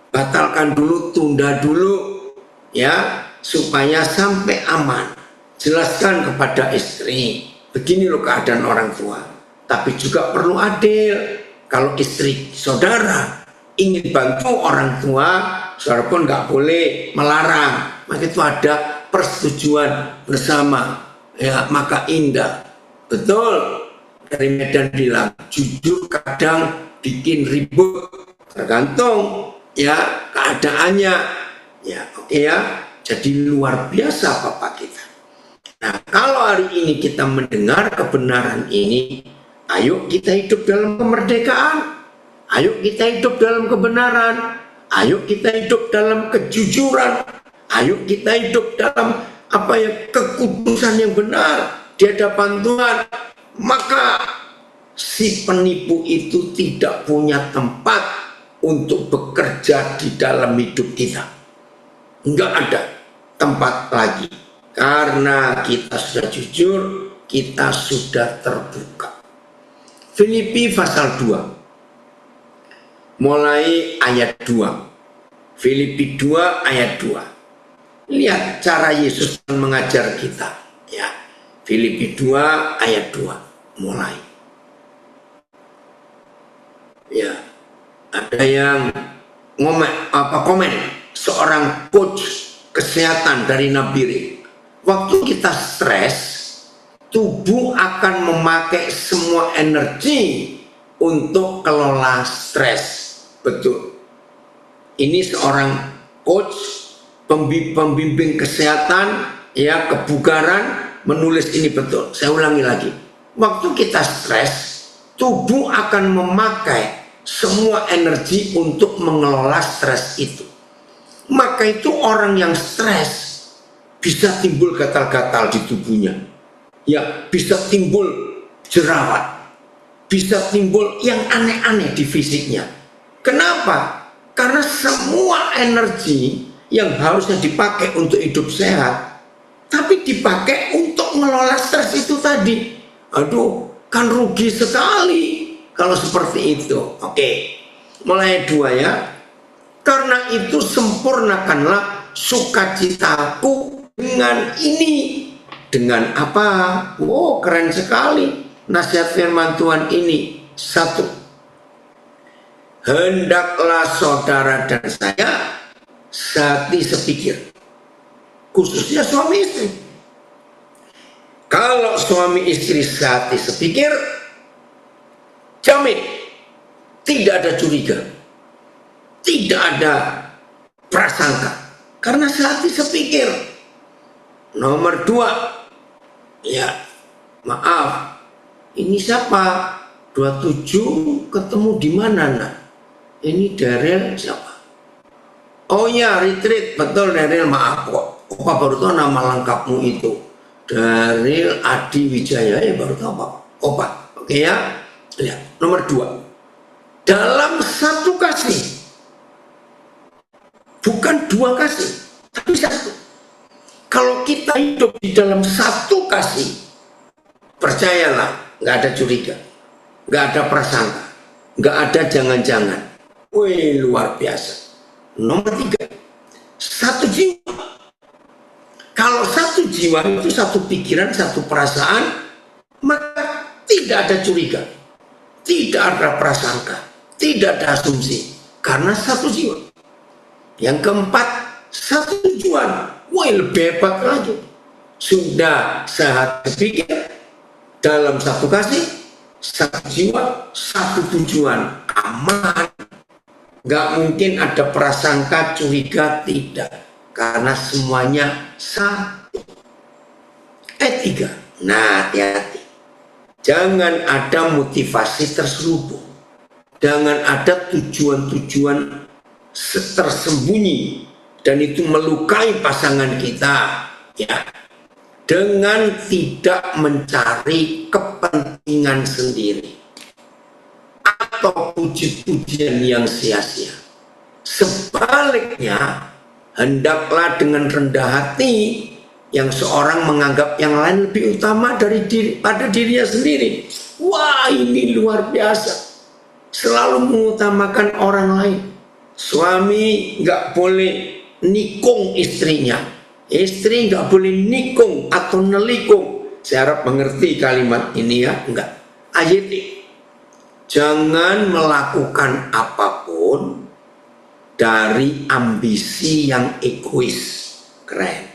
batalkan dulu, tunda dulu ya, supaya sampai aman. Jelaskan kepada istri, begini loh keadaan orang tua. Tapi juga perlu adil. Kalau istri saudara ingin bantu orang tua, saudara pun nggak boleh melarang. Maka itu ada persetujuan bersama, ya, maka indah. Betul, dari Medan bilang, jujur kadang bikin ribut, tergantung ya keadaannya, ya, oke ya. Jadi luar biasa Bapak kita. Nah, kalau hari ini kita mendengar kebenaran ini, ayo kita hidup dalam kemerdekaan, ayo kita hidup dalam kebenaran, ayo kita hidup dalam kejujuran, ayo kita hidup dalam kekudusan yang benar di hadapan Tuhan. Maka si penipu itu tidak punya tempat untuk bekerja di dalam hidup kita. Enggak ada tempat lagi, karena kita sudah jujur, kita sudah terbuka. Filipi pasal 2 mulai ayat 2. Filipi 2 ayat 2. Lihat cara Yesus mengajar kita, ya. Filipi 2 ayat 2 mulai. Ya, ada yang komen seorang coach kesehatan dari Nabirik. Waktu kita stres, tubuh akan memakai semua energi untuk kelola stres. Betul. Ini seorang coach, pembimbing kesehatan, ya, kebugaran, menulis ini betul. Saya ulangi lagi. Waktu kita stres, tubuh akan memakai semua energi untuk mengelola stres itu. Maka itu orang yang stres bisa timbul gatal-gatal di tubuhnya, ya, bisa timbul jerawat, bisa timbul yang aneh-aneh di fisiknya. Kenapa? Karena semua energi yang harusnya dipakai untuk hidup sehat, tapi dipakai untuk mengelola stres itu tadi. Aduh, kan rugi sekali kalau seperti itu. Oke, mulai 2 ya. Karena itu sempurnakanlah sukacitaku dengan ini. Dengan apa? Oh, keren sekali nasihat firman Tuhan ini. 1. Hendaklah saudara dan saya sehati sepikir. Khususnya suami istri. Kalau suami istri sehati sepikir, jamin tidak ada curiga, tidak ada prasangka, karena sehati sepikir. Nomor 2, ya, maaf, ini siapa? 27 ketemu di mana, nak? Ini Daryl siapa? Oh ya, retreat, betul Daryl, maaf kok. Opa baru tahu nama lengkapmu itu. Daryl Adi Wijaya, ya baru tahu Pak. Opa, oke ya. Lihat, nomor 2. Dalam satu kasih. Bukan 2 kasih, tapi 1. Kalau kita hidup di dalam satu kasih, percayalah, nggak ada curiga, nggak ada prasangka, nggak ada jangan-jangan. Wih, luar biasa. Nomor 3, satu jiwa. Kalau satu jiwa itu satu pikiran, satu perasaan, maka tidak ada curiga, tidak ada prasangka, tidak ada asumsi, karena satu jiwa. Yang keempat, satu tujuan. Wah, lebih hebat lagi. Sudah sehat berpikir, dalam satu kasih, satu jiwa, satu tujuan. Aman. Gak mungkin ada prasangka, curiga, tidak. Karena semuanya satu. 3. Nah, hati-hati. Jangan ada motivasi terselubung. Jangan ada tujuan-tujuan tersembunyi dan itu melukai pasangan kita, ya, dengan tidak mencari kepentingan sendiri atau puji-pujian yang sia-sia. Sebaliknya, hendaklah dengan rendah hati yang seorang menganggap yang lain lebih utama pada dirinya sendiri. Wah, ini luar biasa. Selalu mengutamakan orang lain. Suami nggak boleh nikung istrinya, istri nggak boleh nikung atau nelikung. Saya harap mengerti kalimat ini ya, enggak. Ayat Jangan melakukan apapun dari ambisi yang egois, keren,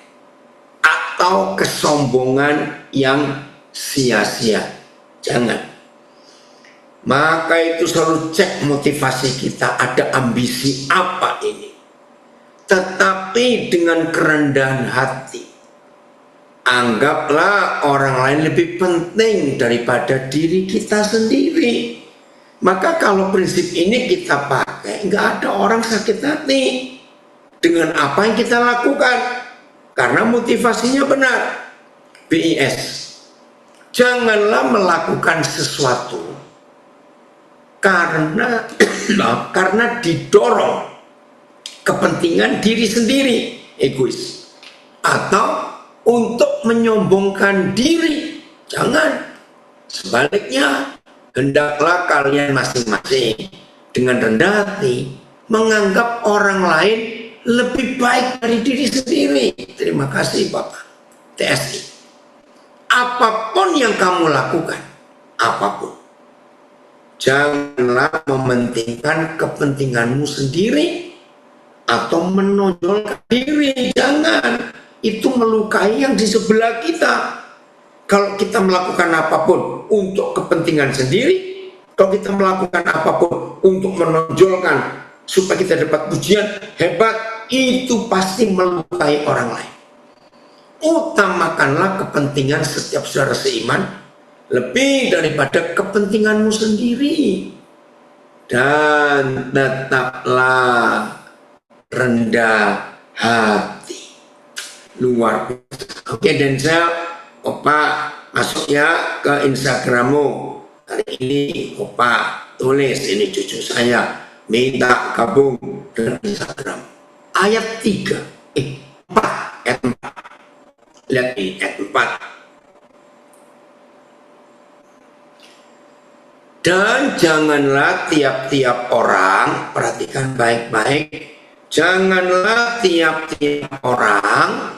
atau kesombongan yang sia-sia. Jangan. Maka itu selalu cek motivasi kita, ada ambisi apa ini. Tetapi dengan kerendahan hati, anggaplah orang lain lebih penting daripada diri kita sendiri. Maka kalau prinsip ini kita pakai, nggak ada orang sakit hati dengan apa yang kita lakukan, karena motivasinya benar. BIS, janganlah melakukan sesuatu karena didorong kepentingan diri sendiri, egois, atau untuk menyombongkan diri. Jangan. Sebaliknya, hendaklah kalian masing-masing dengan rendah hati menganggap orang lain lebih baik dari diri sendiri. Terima kasih Bapak. TSI. Apapun yang kamu lakukan, apapun, janganlah mementingkan kepentinganmu sendiri atau menonjolkan diri. Jangan. Itu melukai yang di sebelah kita. Kalau kita melakukan apapun untuk kepentingan sendiri, kalau kita melakukan apapun untuk menonjolkan supaya kita dapat pujian hebat, itu pasti melukai orang lain. Utamakanlah kepentingan setiap saudara seiman lebih daripada kepentinganmu sendiri, dan tetaplah rendah hati. Luar biasa. Oke, Denzel, Opa masuk ya ke Instagrammu. Hari ini Opa tulis, ini cucu saya minta gabung dengan Instagram. Ayat 4, ayat 4. Lihat ini, ayat 4. Dan janganlah tiap-tiap orang, perhatikan baik-baik, janganlah tiap-tiap orang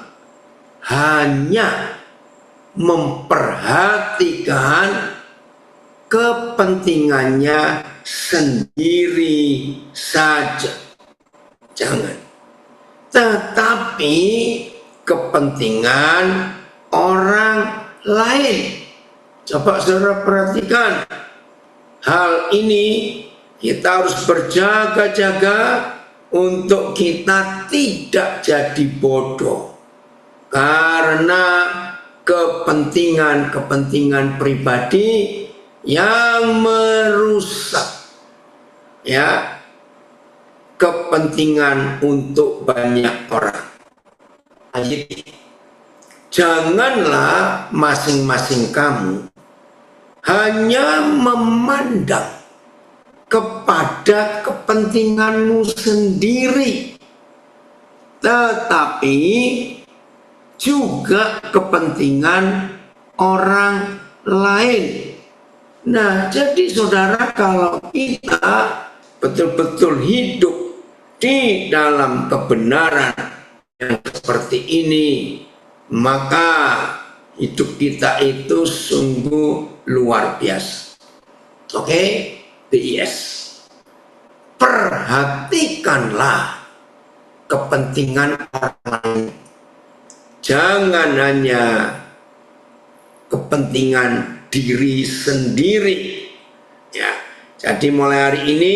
hanya memperhatikan kepentingannya sendiri saja. Jangan. Tetapi kepentingan orang lain. Coba saudara perhatikan hal ini. Kita harus berjaga-jaga untuk kita tidak jadi bodoh karena kepentingan pribadi yang merusak ya kepentingan untuk banyak orang. Jadi janganlah masing-masing kamu hanya memandang kepada kepentinganmu sendiri, tetapi juga kepentingan orang lain. Nah, jadi saudara, kalau kita betul-betul hidup di dalam kebenaran yang seperti ini, maka hidup kita itu sungguh luar biasa. Oke, BIS. Perhatikanlah kepentingan orang lain. Jangan hanya kepentingan diri sendiri. Ya, jadi mulai hari ini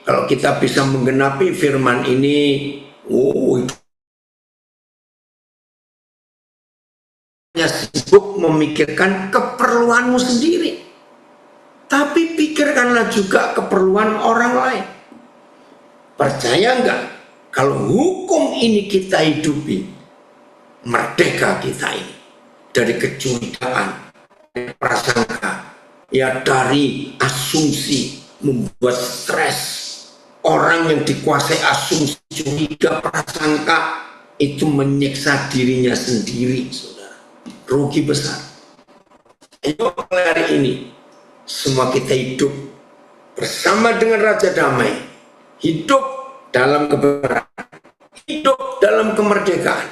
kalau kita bisa menggenapi firman ini, sibuk memikirkan keperluanmu sendiri, tapi pikirkanlah juga keperluan orang lain. Percaya enggak kalau hukum ini kita hidupi, merdeka kita ini dari kecurigaan, dari prasangka, ya dari asumsi, membuat stres. Orang yang dikuasai asumsi, curiga, prasangka itu menyiksa dirinya sendiri, saudara. Rugi besar. Ayo mulai hari ini semua kita hidup bersama dengan Raja Damai, hidup dalam kebenaran, hidup dalam kemerdekaan,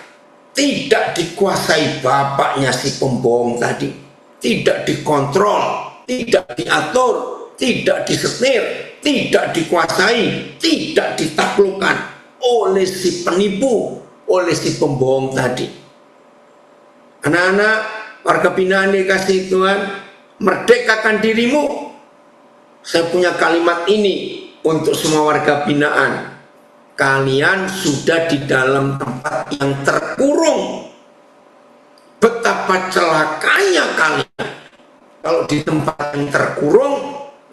tidak dikuasai bapaknya si pembohong tadi, tidak dikontrol, tidak diatur, tidak disetir, tidak dikuasai, tidak ditaklukkan oleh si penipu, oleh si pembohong tadi. Anak-anak warga binaan dikasih Tuhan, merdekakan dirimu. Saya punya kalimat ini untuk semua warga binaan. Kalian sudah di dalam tempat yang terkurung. Betapa celakanya kalian kalau di tempat yang terkurung,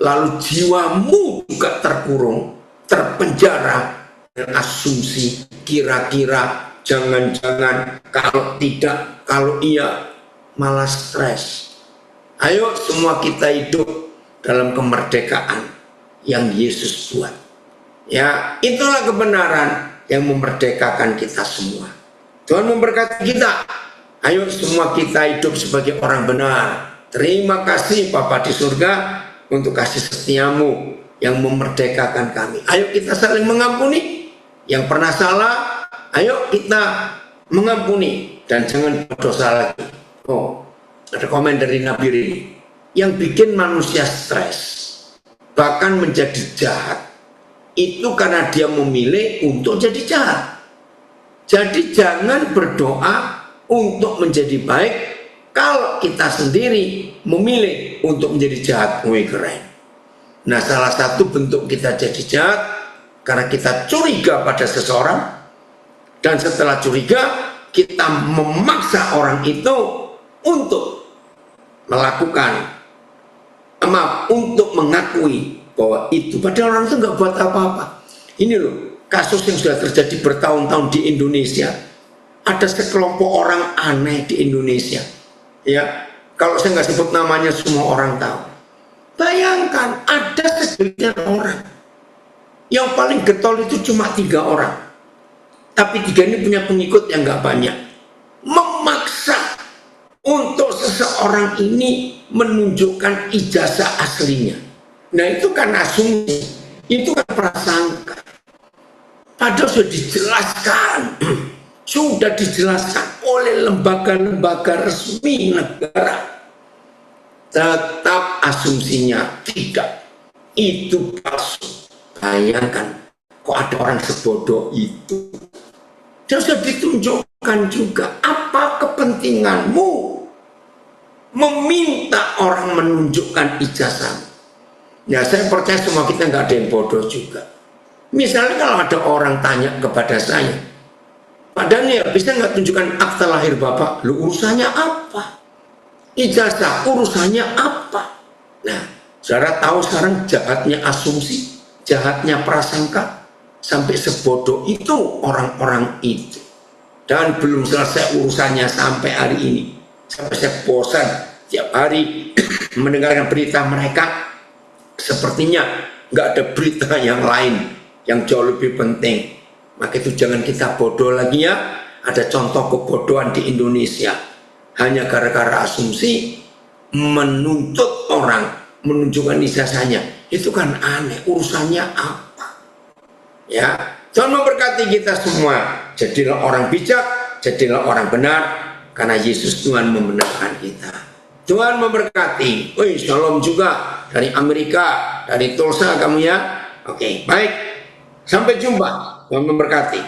lalu jiwamu juga terkurung, terpenjara dengan asumsi kira-kira, jangan-jangan, kalau tidak, kalau iya, malah stres. Ayo semua kita hidup dalam kemerdekaan yang Yesus buat. Ya, itulah kebenaran yang memerdekakan kita semua. Tuhan memberkati kita. Ayo semua kita hidup sebagai orang benar. Terima kasih Bapa di surga untuk kasih setiamu yang memerdekakan kami. Ayo kita saling mengampuni. Yang pernah salah, ayo kita mengampuni dan jangan berdosa lagi. Oh, ada komen dari Nabi Rini. Yang bikin manusia stres, bahkan menjadi jahat, itu karena dia memilih untuk jadi jahat. Jadi jangan berdoa untuk menjadi baik kalau kita sendiri memilih untuk menjadi jahat. Wih, keren. Nah, salah satu bentuk kita jadi jahat karena kita curiga pada seseorang, dan setelah curiga kita memaksa orang itu untuk melakukan, untuk mengakui bahwa itu, padahal orang itu nggak buat apa-apa. Ini loh kasus yang sudah terjadi bertahun-tahun di Indonesia. Ada sekelompok orang aneh di Indonesia. Ya, kalau saya nggak sebut namanya semua orang tahu. Bayangkan ada segelintir orang. Yang paling getol itu cuma 3 orang. Tapi 3 ini punya pengikut yang nggak banyak. Memaksa untuk seseorang ini menunjukkan ijazah aslinya. Nah, itu kan asumsi, itu kan prasangka. Padahal sudah dijelaskan oleh lembaga-lembaga resmi negara. Tetap asumsinya tidak, itu palsu. Bayangkan, kok ada orang sebodoh itu. Dan sudah ditunjukkan juga, apa kepentinganmu meminta orang menunjukkan ijazah? Ya, saya percaya semua kita nggak ada yang bodoh juga. Misalnya kalau ada orang tanya kepada saya, Pak Daniel, bisa nggak tunjukkan akta lahir Bapak? Lu urusannya apa? Ijazah, urusannya apa? Nah, saudara tahu sekarang jahatnya asumsi, jahatnya prasangka, sampai sebodoh itu orang-orang itu. Dan belum selesai urusannya sampai hari ini. Sampai saya bosan tiap hari mendengarkan berita mereka. Sepertinya nggak ada berita yang lain yang jauh lebih penting. Maka itu jangan kita bodoh lagi ya. Ada contoh kebodohan di Indonesia. Hanya gara-gara asumsi menuntut orang menunjukkan ijazahnya. Itu kan aneh. Urusannya apa? Ya, Tuhan memberkati kita semua. Jadilah orang bijak, jadilah orang benar, karena Yesus Tuhan membenarkan kita. Tuhan memberkati. Wih, shalom juga dari Amerika, dari Tulsa kamu ya. Oke, baik. Sampai jumpa. Tuhan memberkati.